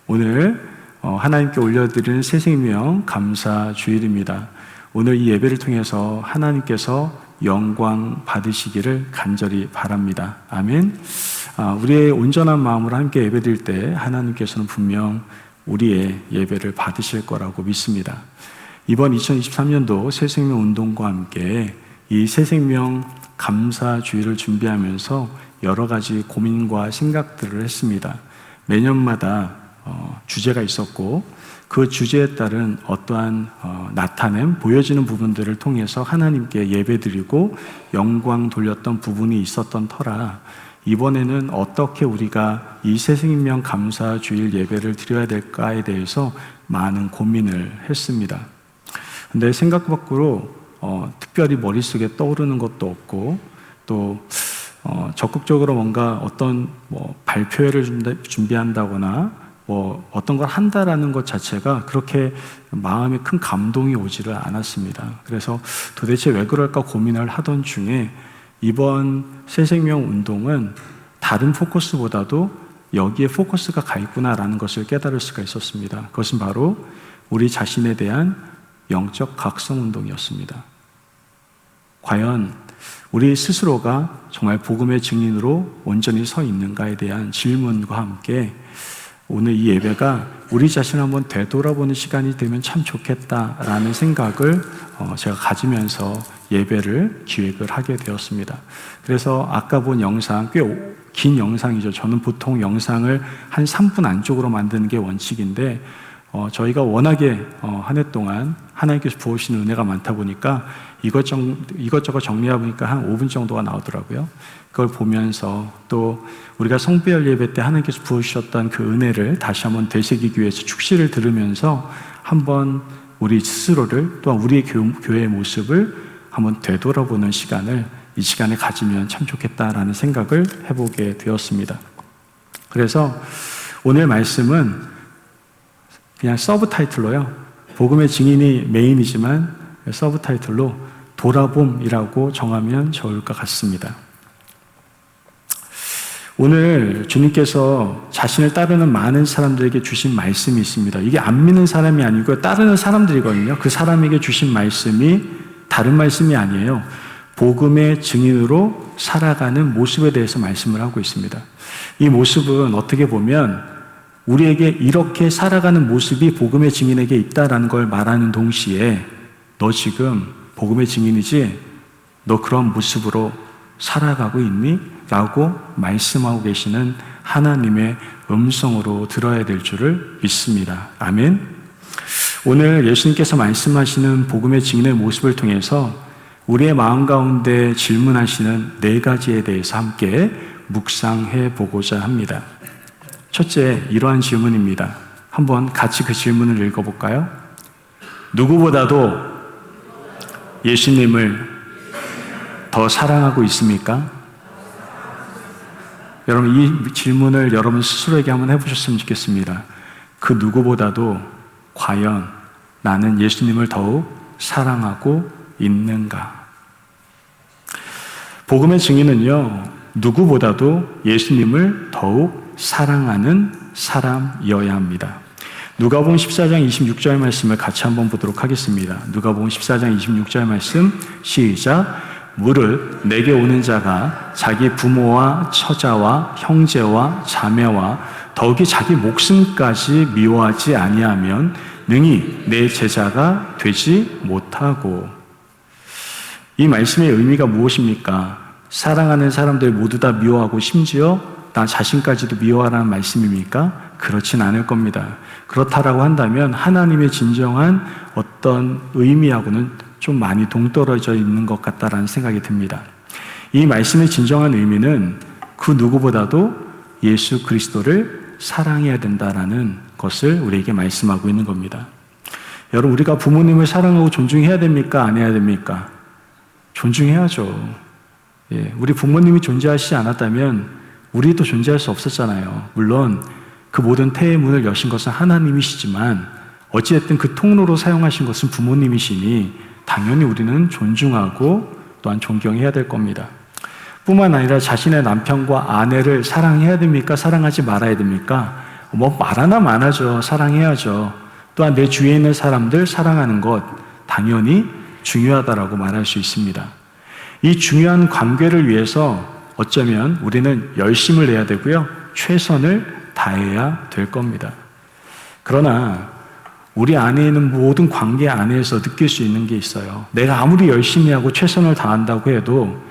오늘 하나님께 올려드리는 새생명 감사 주일입니다. 오늘 이 예배를 통해서 하나님께서 영광 받으시기를 간절히 바랍니다. 아멘. 우리의 온전한 마음으로 함께 예배드릴 때 하나님께서는 분명 우리의 예배를 받으실 거라고 믿습니다. 이번 2023년도 새생명 운동과 함께 이 새생명 감사 주일을 준비하면서 여러 가지 고민과 생각들을 했습니다. 매년마다 주제가 있었고 그 주제에 따른 어떠한 나타냄, 보여지는 부분들을 통해서 하나님께 예배드리고 영광 돌렸던 부분이 있었던 터라 이번에는 어떻게 우리가 이 새생명 감사 주일 예배를 드려야 될까에 대해서 많은 고민을 했습니다. 근데 생각 밖으로 특별히 머릿속에 떠오르는 것도 없고 또 적극적으로 뭔가 어떤 발표회를 준비한다거나 어떤 걸 한다라는 것 자체가 그렇게 마음에 큰 감동이 오지를 않았습니다. 그래서 도대체 왜 그럴까 고민을 하던 중에 이번 새생명 운동은 다른 포커스보다도 여기에 포커스가 가 있구나라는 것을 깨달을 수가 있었습니다. 그것은 바로 우리 자신에 대한 영적 각성 운동이었습니다. 과연 우리 스스로가 정말 복음의 증인으로 온전히 서 있는가에 대한 질문과 함께 오늘 이 예배가 우리 자신을 한번 되돌아보는 시간이 되면 참 좋겠다라는 생각을 제가 가지면서 예배를 기획을 하게 되었습니다. 그래서 아까 본 영상, 꽤 긴 영상이죠. 저는 보통 영상을 한 3분 안쪽으로 만드는 게 원칙인데 저희가 워낙에 한 해 동안 하나님께서 부어주시는 은혜가 많다 보니까 이것저것 정리해 보니까 한 5분 정도가 나오더라고요. 그걸 보면서 또 우리가 성배열 예배 때 하나님께서 부어주셨던 그 은혜를 다시 한번 되새기기 위해서 축시를 들으면서 한번 우리 스스로를 또한 우리의 교회의 모습을 한번 되돌아보는 시간을 이 시간에 가지면 참 좋겠다라는 생각을 해보게 되었습니다. 그래서 오늘 말씀은 그냥 서브 타이틀로요. 복음의 증인이 메인이지만 서브 타이틀로 돌아봄이라고 정하면 좋을 것 같습니다. 오늘 주님께서 자신을 따르는 많은 사람들에게 주신 말씀이 있습니다. 이게 안 믿는 사람이 아니고 따르는 사람들이거든요. 그 사람에게 주신 말씀이 다른 말씀이 아니에요. 복음의 증인으로 살아가는 모습에 대해서 말씀을 하고 있습니다. 이 모습은 어떻게 보면 우리에게 이렇게 살아가는 모습이 복음의 증인에게 있다라는 걸 말하는 동시에 너 지금 복음의 증인이지? 너 그런 모습으로 살아가고 있니? 라고 말씀하고 계시는 하나님의 음성으로 들어야 될 줄을 믿습니다. 아멘. 오늘 예수님께서 말씀하시는 복음의 증인의 모습을 통해서 우리의 마음 가운데 질문하시는 4가지에 대해서 함께 묵상해 보고자 합니다. 첫째, 이러한 질문입니다. 한번 같이 그 질문을 읽어볼까요? 누구보다도 예수님을 더 사랑하고 있습니까? 여러분, 이 질문을 여러분 스스로에게 한번 해보셨으면 좋겠습니다. 그 누구보다도 과연 나는 예수님을 더욱 사랑하고 있는가? 복음의 증인은요, 누구보다도 예수님을 더욱 사랑하는 사람이어야 합니다. 누가복음 14장 26절 말씀을 같이 한번 보도록 하겠습니다. 누가복음 14장 26절 말씀 시작. 무릇 내게 오는 자가 자기 부모와 처자와 형제와 자매와 더욱이 자기 목숨까지 미워하지 아니하면 능히 내 제자가 되지 못하고. 이 말씀의 의미가 무엇입니까? 사랑하는 사람들 모두 다 미워하고 심지어 나 자신까지도 미워하라는 말씀입니까? 그렇진 않을 겁니다. 그렇다라고 한다면 하나님의 진정한 어떤 의미하고는 좀 많이 동떨어져 있는 것 같다라는 생각이 듭니다. 이 말씀의 진정한 의미는 그 누구보다도 예수 그리스도를 사랑해야 된다라는 것을 우리에게 말씀하고 있는 겁니다. 여러분, 우리가 부모님을 사랑하고 존중해야 됩니까? 안 해야 됩니까? 존중해야죠. 우리 부모님이 존재하시지 않았다면 우리도 존재할 수 없었잖아요. 물론 그 모든 태의 문을 여신 것은 하나님이시지만 어찌됐든 그 통로로 사용하신 것은 부모님이시니 당연히 우리는 존중하고 또한 존경해야 될 겁니다. 뿐만 아니라 자신의 남편과 아내를 사랑해야 됩니까? 사랑하지 말아야 됩니까? 뭐 말하나 마나죠. 사랑해야죠. 또한 내 주위에 있는 사람들 사랑하는 것 당연히 중요하다라고 말할 수 있습니다. 이 중요한 관계를 위해서 어쩌면 우리는 열심을 내야 되고요. 최선을 다해야 될 겁니다. 그러나 우리 안에 있는 모든 관계 안에서 느낄 수 있는 게 있어요. 내가 아무리 열심히 하고 최선을 다한다고 해도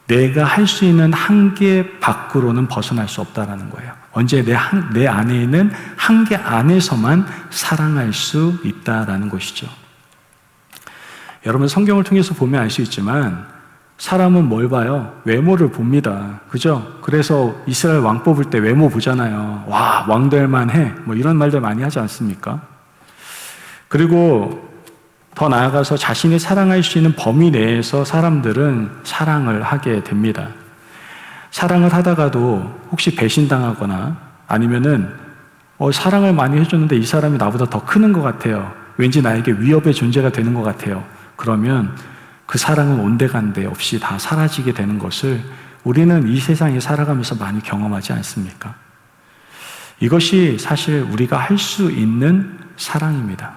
내가 할 수 있는 한계 밖으로는 벗어날 수 없다는 거예요. 언제 내 안에 있는 한계 안에서만 사랑할 수 있다라는 것이죠. 여러분 성경을 통해서 보면 알 수 있지만 사람은 뭘 봐요? 외모를 봅니다. 그죠? 그래서 이스라엘 왕 뽑을 때 외모 보잖아요. 와, 왕 될만 해. 뭐 이런 말들 많이 하지 않습니까? 그리고 더 나아가서 자신이 사랑할 수 있는 범위 내에서 사람들은 사랑을 하게 됩니다. 사랑을 하다가도 혹시 배신당하거나 아니면은 사랑을 많이 해줬는데 이 사람이 나보다 더 크는 것 같아요. 왠지 나에게 위협의 존재가 되는 것 같아요. 그러면 그 사랑은 온데간데 없이 다 사라지게 되는 것을 우리는 이 세상에 살아가면서 많이 경험하지 않습니까? 이것이 사실 우리가 할 수 있는 사랑입니다.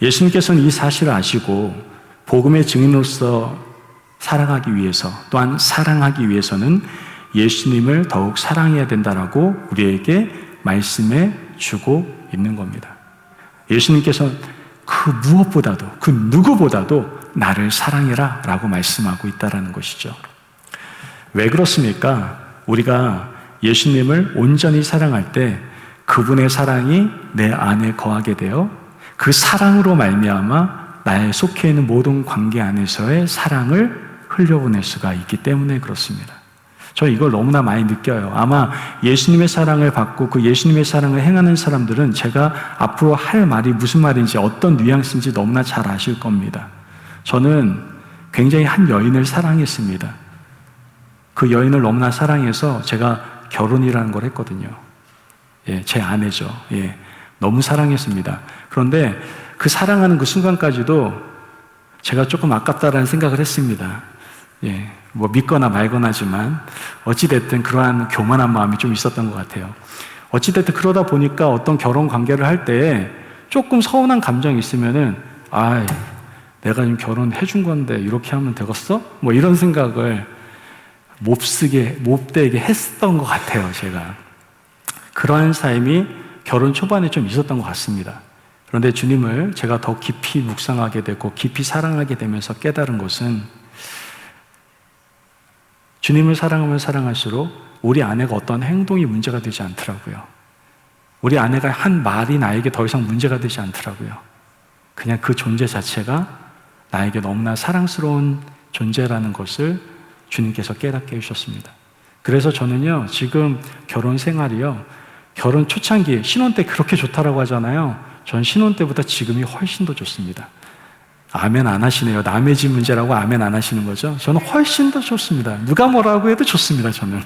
예수님께서는 이 사실을 아시고 복음의 증인으로서 살아가기 위해서 또한 사랑하기 위해서는 예수님을 더욱 사랑해야 된다라고 우리에게 말씀해 주고 있는 겁니다. 예수님께서는 그 무엇보다도 그 누구보다도 나를 사랑해라 라고 말씀하고 있다는 것이죠. 왜 그렇습니까? 우리가 예수님을 온전히 사랑할 때 그분의 사랑이 내 안에 거하게 되어 그 사랑으로 말미암아 나의 속해 있는 모든 관계 안에서의 사랑을 흘려보낼 수가 있기 때문에 그렇습니다. 저 이걸 너무나 많이 느껴요. 아마 예수님의 사랑을 받고 그 예수님의 사랑을 행하는 사람들은 제가 앞으로 할 말이 무슨 말인지 어떤 뉘앙스인지 너무나 잘 아실 겁니다. 저는 굉장히 한 여인을 사랑했습니다. 그 여인을 너무나 사랑해서 제가 결혼이라는 걸 했거든요. 예, 제 아내죠. 예, 너무 사랑했습니다. 그런데 그 사랑하는 그 순간까지도 제가 조금 아깝다라는 생각을 했습니다. 예, 뭐 믿거나 말거나지만 어찌됐든 그러한 교만한 마음이 좀 있었던 것 같아요. 어찌됐든 그러다 보니까 어떤 결혼 관계를 할 때 조금 서운한 감정이 있으면은 내가 지금 결혼해 준 건데 이렇게 하면 되겠어? 뭐 이런 생각을 몹되게 했었던 것 같아요, 제가. 그러한 삶이 결혼 초반에 좀 있었던 것 같습니다. 그런데 주님을 제가 더 깊이 묵상하게 되고 깊이 사랑하게 되면서 깨달은 것은 주님을 사랑하면 사랑할수록 우리 아내가 어떤 행동이 문제가 되지 않더라고요. 우리 아내가 한 말이 나에게 더 이상 문제가 되지 않더라고요. 그냥 그 존재 자체가 나에게 너무나 사랑스러운 존재라는 것을 주님께서 깨닫게 해주셨습니다. 그래서 저는요, 지금 결혼 생활이요, 결혼 초창기, 신혼 때 그렇게 좋다라고 하잖아요. 전 신혼 때보다 지금이 훨씬 더 좋습니다. 아멘 안 하시네요. 남의 집 문제라고 아멘 안 하시는 거죠? 저는 훨씬 더 좋습니다. 누가 뭐라고 해도 좋습니다, 저는.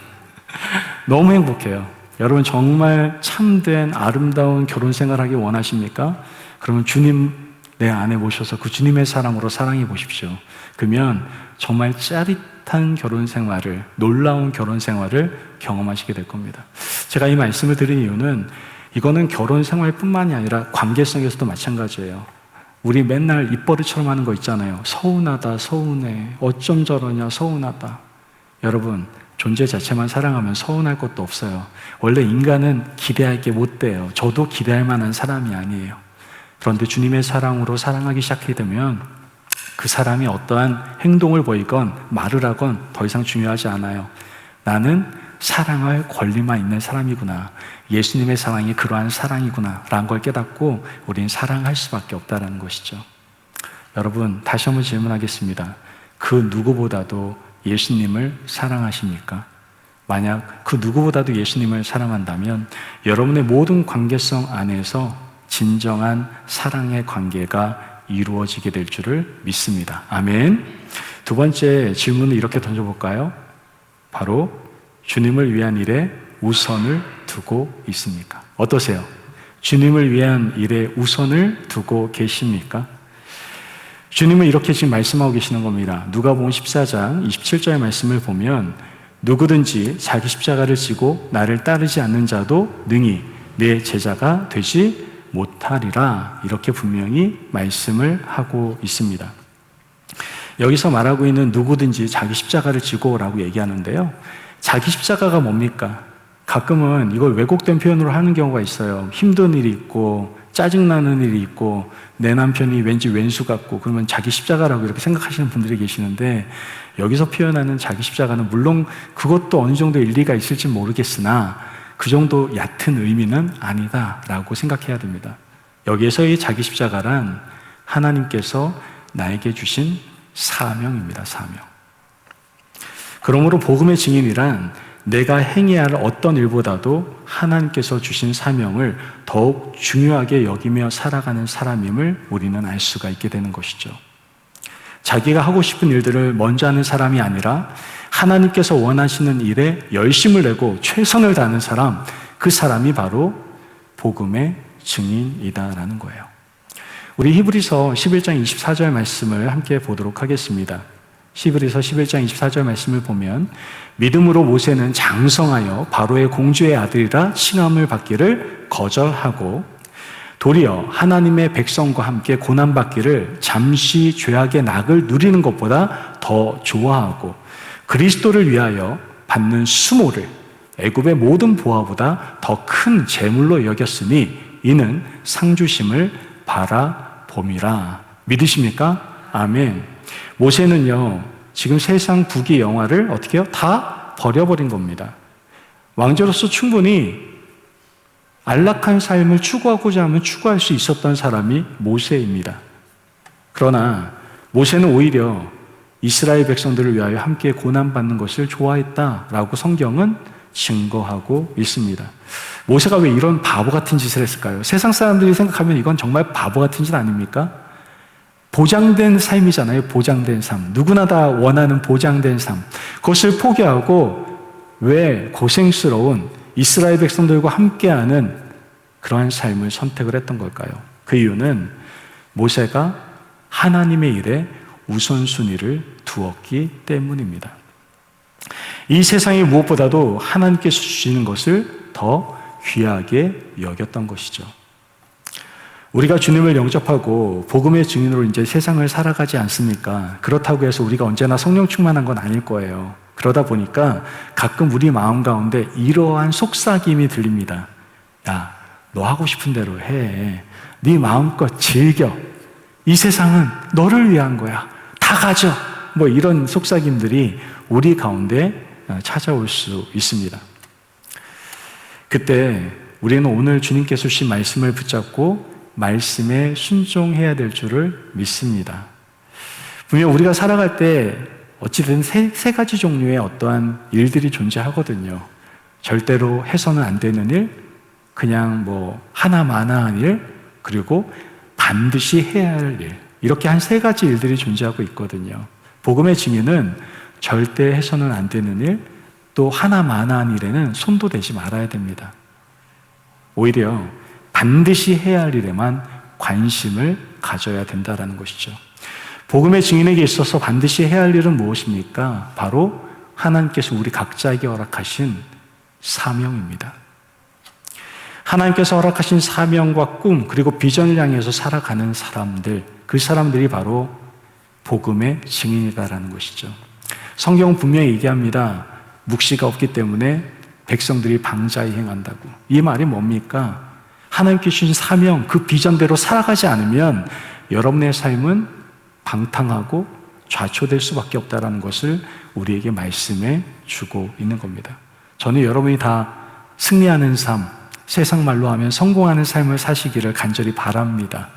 너무 행복해요. 여러분 정말 참된 아름다운 결혼 생활하기 원하십니까? 그러면 주님 내 안에 모셔서 그 주님의 사랑으로 사랑해 보십시오. 그러면 정말 짜릿한 결혼 생활을, 놀라운 결혼 생활을 경험하시게 될 겁니다. 제가 이 말씀을 드린 이유는 이거는 결혼 생활뿐만이 아니라 관계성에서도 마찬가지예요. 우리 맨날 입버릇처럼 하는 거 있잖아요. 서운하다, 서운해. 어쩜 저러냐, 서운하다. 여러분, 존재 자체만 사랑하면 서운할 것도 없어요. 원래 인간은 기대할 게 못 돼요. 저도 기대할 만한 사람이 아니에요. 그런데 주님의 사랑으로 사랑하기 시작하게 되면 그 사람이 어떠한 행동을 보이건 말을 하건 더 이상 중요하지 않아요. 나는 사랑할 권리만 있는 사람이구나. 예수님의 사랑이 그러한 사랑이구나 라는 걸 깨닫고 우리는 사랑할 수밖에 없다는 것이죠. 여러분, 다시 한번 질문하겠습니다. 그 누구보다도 예수님을 사랑하십니까? 만약 그 누구보다도 예수님을 사랑한다면 여러분의 모든 관계성 안에서 진정한 사랑의 관계가 이루어지게 될 줄을 믿습니다. 아멘. 두 번째 질문을 이렇게 던져볼까요? 바로 주님을 위한 일에 우선을 두고 있습니까? 어떠세요? 주님을 위한 일에 우선을 두고 계십니까? 주님은 이렇게 지금 말씀하고 계시는 겁니다. 누가복음 14장 27절의 말씀을 보면 누구든지 자기 십자가를 지고 나를 따르지 않는 자도 능히 내 제자가 되지 못하리라. 이렇게 분명히 말씀을 하고 있습니다. 여기서 말하고 있는 누구든지 자기 십자가를 지고라고 얘기하는데요. 자기 십자가가 뭡니까? 가끔은 이걸 왜곡된 표현으로 하는 경우가 있어요. 힘든 일이 있고 짜증나는 일이 있고 내 남편이 왠지 왼수 같고 그러면 자기 십자가라고 이렇게 생각하시는 분들이 계시는데, 여기서 표현하는 자기 십자가는 물론 그것도 어느 정도 일리가 있을지 모르겠으나 그 정도 얕은 의미는 아니다라고 생각해야 됩니다. 여기에서의 자기 십자가란 하나님께서 나에게 주신 사명입니다. 사명. 그러므로 복음의 증인이란 내가 행해야 할 어떤 일보다도 하나님께서 주신 사명을 더욱 중요하게 여기며 살아가는 사람임을 우리는 알 수가 있게 되는 것이죠. 자기가 하고 싶은 일들을 먼저 하는 사람이 아니라 하나님께서 원하시는 일에 열심을 내고 최선을 다하는 사람, 그 사람이 바로 복음의 증인이다라는 거예요. 우리 히브리서 11장 24절 말씀을 함께 보도록 하겠습니다. 히브리서 11장 24절 말씀을 보면 믿음으로 모세는 장성하여 바로의 공주의 아들이라 칭함을 받기를 거절하고 도리어 하나님의 백성과 함께 고난받기를 잠시 죄악의 낙을 누리는 것보다 더 좋아하고 그리스도를 위하여 받는 수모를 애굽의 모든 보화보다 더 큰 재물로 여겼으니 이는 상주심을 바라봄이라. 믿으십니까? 아멘. 모세는요, 지금 세상 부귀 영화를 어떻게 해요? 다 버려버린 겁니다. 왕자로서 충분히 안락한 삶을 추구하고자 하면 추구할 수 있었던 사람이 모세입니다. 그러나 모세는 오히려 이스라엘 백성들을 위하여 함께 고난받는 것을 좋아했다라고 성경은 증거하고 있습니다. 모세가 왜 이런 바보 같은 짓을 했을까요? 세상 사람들이 생각하면 이건 정말 바보 같은 짓 아닙니까? 보장된 삶이잖아요. 보장된 삶. 누구나 다 원하는 보장된 삶. 그것을 포기하고 왜 고생스러운 이스라엘 백성들과 함께하는 그러한 삶을 선택을 했던 걸까요? 그 이유는 모세가 하나님의 일에 우선순위를 두었기 때문입니다. 이 세상에 무엇보다도 하나님께서 주시는 것을 더 귀하게 여겼던 것이죠. 우리가 주님을 영접하고 복음의 증인으로 이제 세상을 살아가지 않습니까? 그렇다고 해서 우리가 언제나 성령 충만한 건 아닐 거예요. 그러다 보니까 가끔 우리 마음 가운데 이러한 속삭임이 들립니다. 야, 너 하고 싶은 대로 해. 네 마음껏 즐겨. 이 세상은 너를 위한 거야. 다 가져. 뭐 이런 속삭임들이 우리 가운데 찾아올 수 있습니다. 그때 우리는 오늘 주님께서 주신 말씀을 붙잡고 말씀에 순종해야 될 줄을 믿습니다. 분명 우리가 살아갈 때 어찌든 세 가지 종류의 어떠한 일들이 존재하거든요. 절대로 해서는 안 되는 일, 그냥 뭐 하나마나한 일, 그리고 반드시 해야 할 일. 이렇게 한 세 가지 일들이 존재하고 있거든요. 복음의 증인은 절대 해서는 안 되는 일, 또 하나마나한 일에는 손도 대지 말아야 됩니다. 오히려 반드시 해야 할 일에만 관심을 가져야 된다는 것이죠. 복음의 증인에게 있어서 반드시 해야 할 일은 무엇입니까? 바로 하나님께서 우리 각자에게 허락하신 사명입니다. 하나님께서 허락하신 사명과 꿈, 그리고 비전을 향해서 살아가는 사람들, 그 사람들이 바로 복음의 증인이다라는 것이죠. 성경은 분명히 얘기합니다. 묵시가 없기 때문에 백성들이 방자히 행한다고. 이 말이 뭡니까? 하나님께 주신 사명, 그 비전대로 살아가지 않으면 여러분의 삶은 방탕하고 좌초될 수밖에 없다는 것을 우리에게 말씀해 주고 있는 겁니다. 저는 여러분이 다 승리하는 삶, 세상 말로 하면 성공하는 삶을 사시기를 간절히 바랍니다.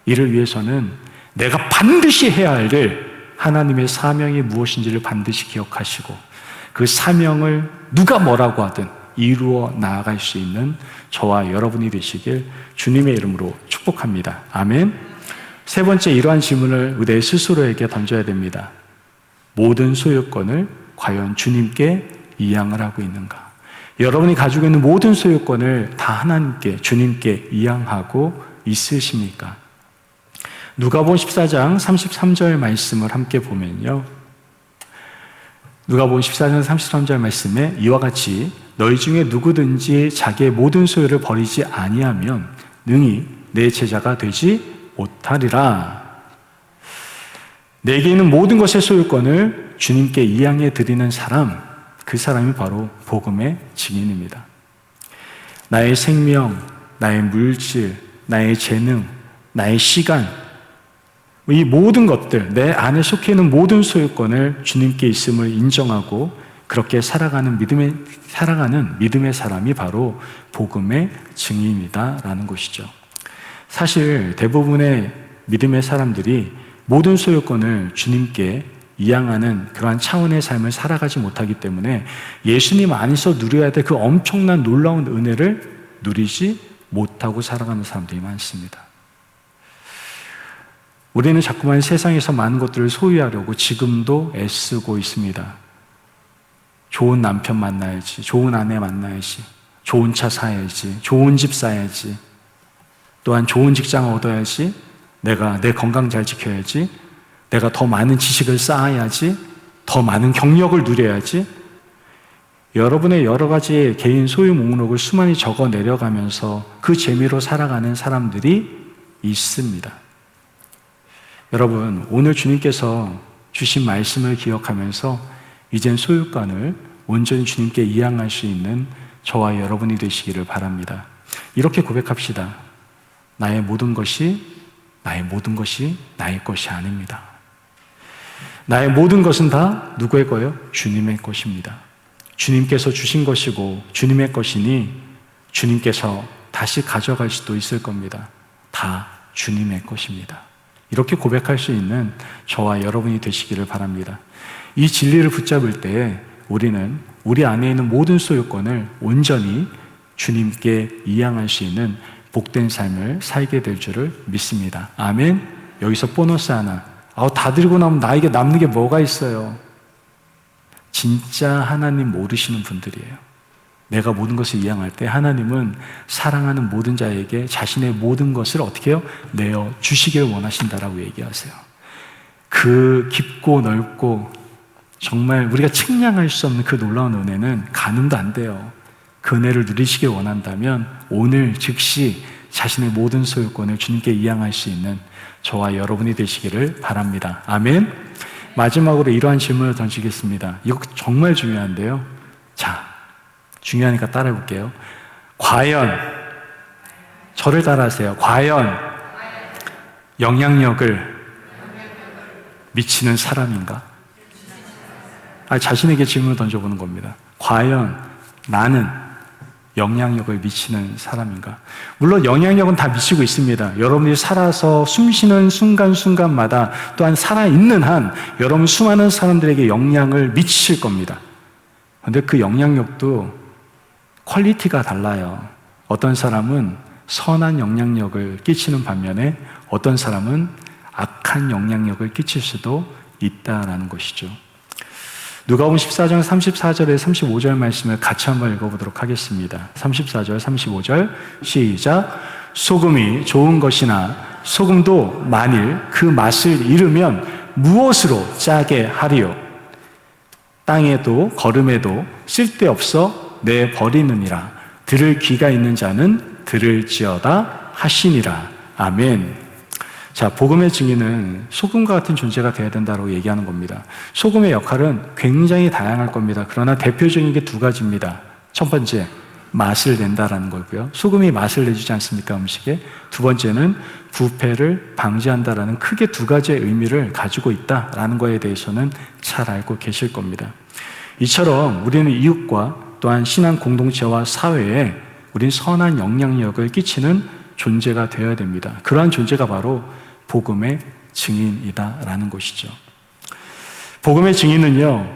이를 위해서는 내가 반드시 해야 할 일, 하나님의 사명이 무엇인지를 반드시 기억하시고 그 사명을 누가 뭐라고 하든 이루어 나아갈 수 있는 저와 여러분이 되시길 주님의 이름으로 축복합니다. 아멘. 세 번째, 이러한 질문을 내 스스로에게 던져야 됩니다. 모든 소유권을 과연 주님께 이양을 하고 있는가? 여러분이 가지고 있는 모든 소유권을 다 하나님께, 주님께 이양하고 있으십니까? 누가복음 14장 33절 말씀을 함께 보면요, 누가복음 14장 33절 말씀에 이와 같이 너희 중에 누구든지 자기의 모든 소유를 버리지 아니하면 능히 내 제자가 되지 못하리라. 내게 있는 모든 것의 소유권을 주님께 이양해 드리는 사람, 그 사람이 바로 복음의 증인입니다. 나의 생명, 나의 물질, 나의 재능, 나의 시간, 이 모든 것들, 내 안에 속해 있는 모든 소유권을 주님께 있음을 인정하고 그렇게 살아가는 믿음의 사람이 바로 복음의 증인이다라는 것이죠. 사실 대부분의 믿음의 사람들이 모든 소유권을 주님께 이양하는 그러한 차원의 삶을 살아가지 못하기 때문에 예수님 안에서 누려야 될 그 엄청난 놀라운 은혜를 누리지 못하고 살아가는 사람들이 많습니다. 우리는 자꾸만 세상에서 많은 것들을 소유하려고 지금도 애쓰고 있습니다. 좋은 남편 만나야지, 좋은 아내 만나야지, 좋은 차 사야지, 좋은 집 사야지, 또한 좋은 직장을 얻어야지, 내가 내 건강 잘 지켜야지, 내가 더 많은 지식을 쌓아야지, 더 많은 경력을 누려야지. 여러분의 여러 가지 개인 소유 목록을 수많이 적어 내려가면서 그 재미로 살아가는 사람들이 있습니다. 여러분, 오늘 주님께서 주신 말씀을 기억하면서 이젠 소유권을 온전히 주님께 이양할 수 있는 저와 여러분이 되시기를 바랍니다. 이렇게 고백합시다. 나의 모든 것이 나의 것이 아닙니다. 나의 모든 것은 다 누구의 거예요? 주님의 것입니다. 주님께서 주신 것이고 주님의 것이니 주님께서 다시 가져갈 수도 있을 겁니다. 다 주님의 것입니다. 이렇게 고백할 수 있는 저와 여러분이 되시기를 바랍니다. 이 진리를 붙잡을 때 우리는 우리 안에 있는 모든 소유권을 온전히 주님께 이양할 수 있는 복된 삶을 살게 될 줄을 믿습니다. 아멘. 여기서 보너스 하나. 다 드리고 나면 나에게 남는 게 뭐가 있어요? 진짜 하나님 모르시는 분들이에요. 내가 모든 것을 이양할 때 하나님은 사랑하는 모든 자에게 자신의 모든 것을 어떻게 해요? 내어 주시길 원하신다라고 얘기하세요. 그 깊고 넓고 정말 우리가 측량할 수 없는 그 놀라운 은혜는 가늠도 안 돼요. 그 은혜를 누리시길 원한다면 오늘 즉시 자신의 모든 소유권을 주님께 이양할 수 있는 저와 여러분이 되시기를 바랍니다. 아멘. 마지막으로 이러한 질문을 던지겠습니다. 이거 정말 중요한데요. 자, 중요하니까 따라해 볼게요. 과연, 저를 따라하세요. 과연 영향력을 미치는 사람인가? 자신에게 질문을 던져보는 겁니다. 과연 나는 영향력을 미치는 사람인가? 물론 영향력은 다 미치고 있습니다. 여러분이 살아서 숨쉬는 순간순간마다 또한 살아있는 한 여러분 수많은 사람들에게 영향을 미치실 겁니다. 그런데 그 영향력도 퀄리티가 달라요. 어떤 사람은 선한 영향력을 끼치는 반면에 어떤 사람은 악한 영향력을 끼칠 수도 있다라는 것이죠. 누가복음 14장 34절에 35절 말씀을 같이 한번 읽어보도록 하겠습니다. 34절, 35절 시작. 소금이 좋은 것이나 소금도 만일 그 맛을 잃으면 무엇으로 짜게 하리요? 땅에도 거름에도 쓸데없어 내버리느니라. 들을 귀가 있는 자는 들을지어다 하시니라. 아멘. 자, 복음의 증인은 소금과 같은 존재가 되어야 된다고 얘기하는 겁니다. 소금의 역할은 굉장히 다양할 겁니다. 그러나 대표적인 게 두 가지입니다. 첫 번째, 맛을 낸다라는 거고요. 소금이 맛을 내주지 않습니까, 음식에? 두 번째는 부패를 방지한다라는 크게 두 가지의 의미를 가지고 있다라는 거에 대해서는 잘 알고 계실 겁니다. 이처럼 우리는 이웃과 또한 신앙 공동체와 사회에 우린 선한 영향력을 끼치는 존재가 되어야 됩니다. 그러한 존재가 바로 복음의 증인이다라는 것이죠. 복음의 증인은요,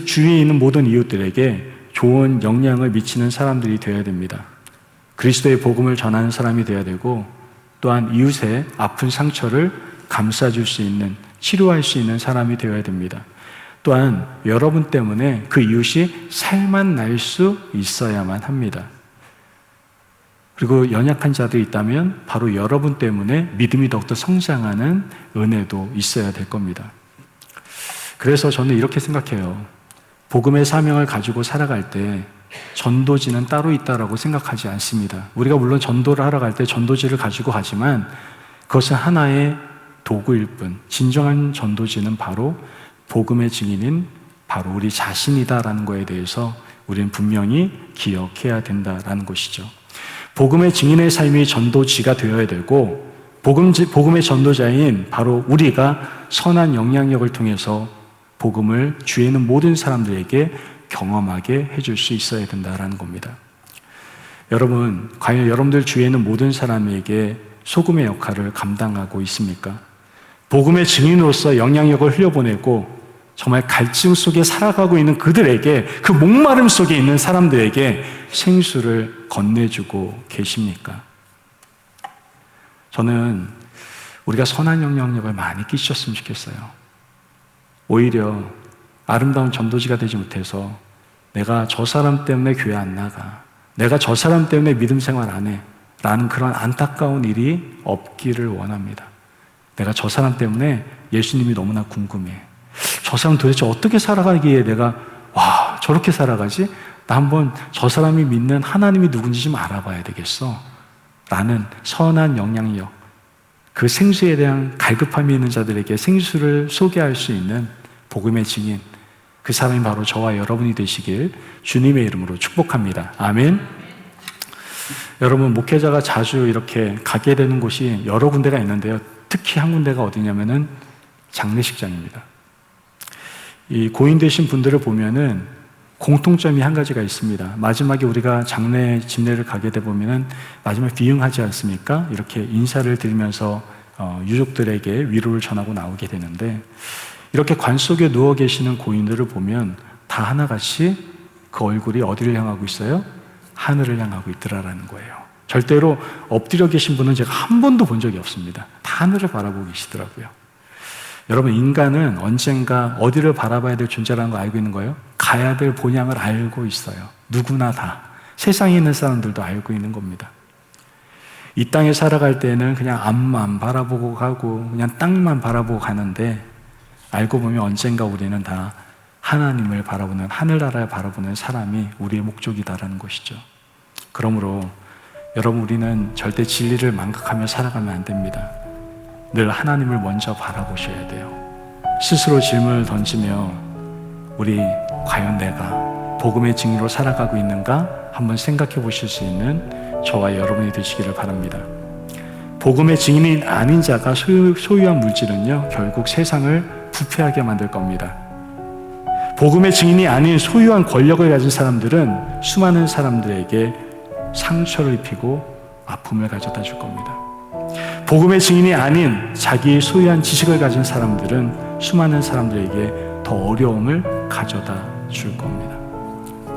주위에 있는 모든 이웃들에게 좋은 영향을 미치는 사람들이 되어야 됩니다. 그리스도의 복음을 전하는 사람이 되어야 되고, 또한 이웃의 아픈 상처를 감싸줄 수 있는, 치료할 수 있는 사람이 되어야 됩니다. 또한 여러분 때문에 그 이웃이 살만 날 수 있어야만 합니다. 그리고 연약한 자들이 있다면 바로 여러분 때문에 믿음이 더욱더 성장하는 은혜도 있어야 될 겁니다. 그래서 저는 이렇게 생각해요. 복음의 사명을 가지고 살아갈 때 전도지는 따로 있다라고 생각하지 않습니다. 우리가 물론 전도를 하러 갈 때 전도지를 가지고 가지만 그것은 하나의 도구일 뿐, 진정한 전도지는 바로 복음의 증인인 바로 우리 자신이다라는 것에 대해서 우리는 분명히 기억해야 된다라는 것이죠. 복음의 증인의 삶이 전도지가 되어야 되고, 복음의 전도자인 바로 우리가 선한 영향력을 통해서 복음을 주위에 있는 모든 사람들에게 경험하게 해줄 수 있어야 된다라는 겁니다. 여러분, 과연 여러분들 주위에 있는 모든 사람에게 소금의 역할을 감당하고 있습니까? 복음의 증인으로서 영향력을 흘려보내고 정말 갈증 속에 살아가고 있는 그들에게, 그 목마름 속에 있는 사람들에게 생수를 건네주고 계십니까? 저는 우리가 선한 영향력을 많이 끼쳤으면 좋겠어요. 오히려 아름다운 전도지가 되지 못해서 내가 저 사람 때문에 교회 안 나가, 내가 저 사람 때문에 믿음 생활 안 해 라는 그런 안타까운 일이 없기를 원합니다. 내가 저 사람 때문에 예수님이 너무나 궁금해. 저 사람 도대체 어떻게 살아가기에 내가 저렇게 살아가지? 나 한번 저 사람이 믿는 하나님이 누군지 좀 알아봐야 되겠어 라는 선한 영향력, 그 생수에 대한 갈급함이 있는 자들에게 생수를 소개할 수 있는 복음의 증인, 그 사람이 바로 저와 여러분이 되시길 주님의 이름으로 축복합니다. 아멘. 여러분, 목회자가 자주 이렇게 가게 되는 곳이 여러 군데가 있는데요, 특히 한 군데가 어디냐면은 장례식장입니다. 이 고인 되신 분들을 보면은 공통점이 한 가지가 있습니다. 마지막에 우리가 장례 집례를 가게 되 보면은 마지막에 비응하지 않습니까? 이렇게 인사를 드리면서 유족들에게 위로를 전하고 나오게 되는데, 이렇게 관 속에 누워 계시는 고인들을 보면 다 하나같이 그 얼굴이 어디를 향하고 있어요? 하늘을 향하고 있더라라는 거예요. 절대로 엎드려 계신 분은 제가 한 번도 본 적이 없습니다. 다 하늘을 바라보고 계시더라고요. 여러분, 인간은 언젠가 어디를 바라봐야 될 존재라는 거 알고 있는 거예요? 가야 될 본향을 알고 있어요. 누구나 다. 세상에 있는 사람들도 알고 있는 겁니다. 이 땅에 살아갈 때는 그냥 앞만 바라보고 가고 그냥 땅만 바라보고 가는데, 알고 보면 언젠가 우리는 다 하나님을 바라보는, 하늘나라를 바라보는 사람이 우리의 목적이다라는 것이죠. 그러므로 여러분, 우리는 절대 진리를 망각하며 살아가면 안 됩니다. 늘 하나님을 먼저 바라보셔야 돼요. 스스로 질문을 던지며 우리 과연 내가 복음의 증인으로 살아가고 있는가 한번 생각해 보실 수 있는 저와 여러분이 되시기를 바랍니다. 복음의 증인이 아닌 자가 소유한 물질은요, 결국 세상을 부패하게 만들 겁니다. 복음의 증인이 아닌 소유한 권력을 가진 사람들은 수많은 사람들에게 상처를 입히고 아픔을 가져다 줄 겁니다. 복음의 증인이 아닌 자기 소유한 지식을 가진 사람들은 수많은 사람들에게 더 어려움을 가져다 줄 겁니다.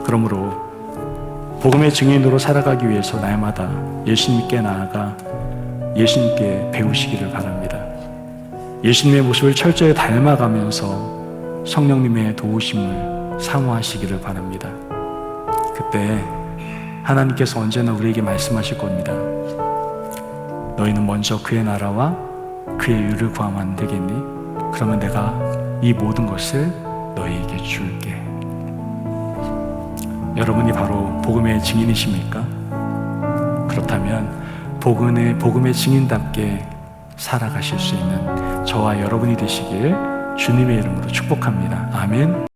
그러므로 복음의 증인으로 살아가기 위해서 날마다 예수님께 나아가 예수님께 배우시기를 바랍니다. 예수님의 모습을 철저히 닮아가면서 성령님의 도우심을 사모하시기를 바랍니다. 그때 하나님께서 언제나 우리에게 말씀하실 겁니다. 너희는 먼저 그의 나라와 그의 의를 구하면 안 되겠니? 그러면 내가 이 모든 것을 너희에게 줄게. 여러분이 바로 복음의 증인이십니까? 그렇다면 복음의 증인답게 살아가실 수 있는 저와 여러분이 되시길 주님의 이름으로 축복합니다. 아멘.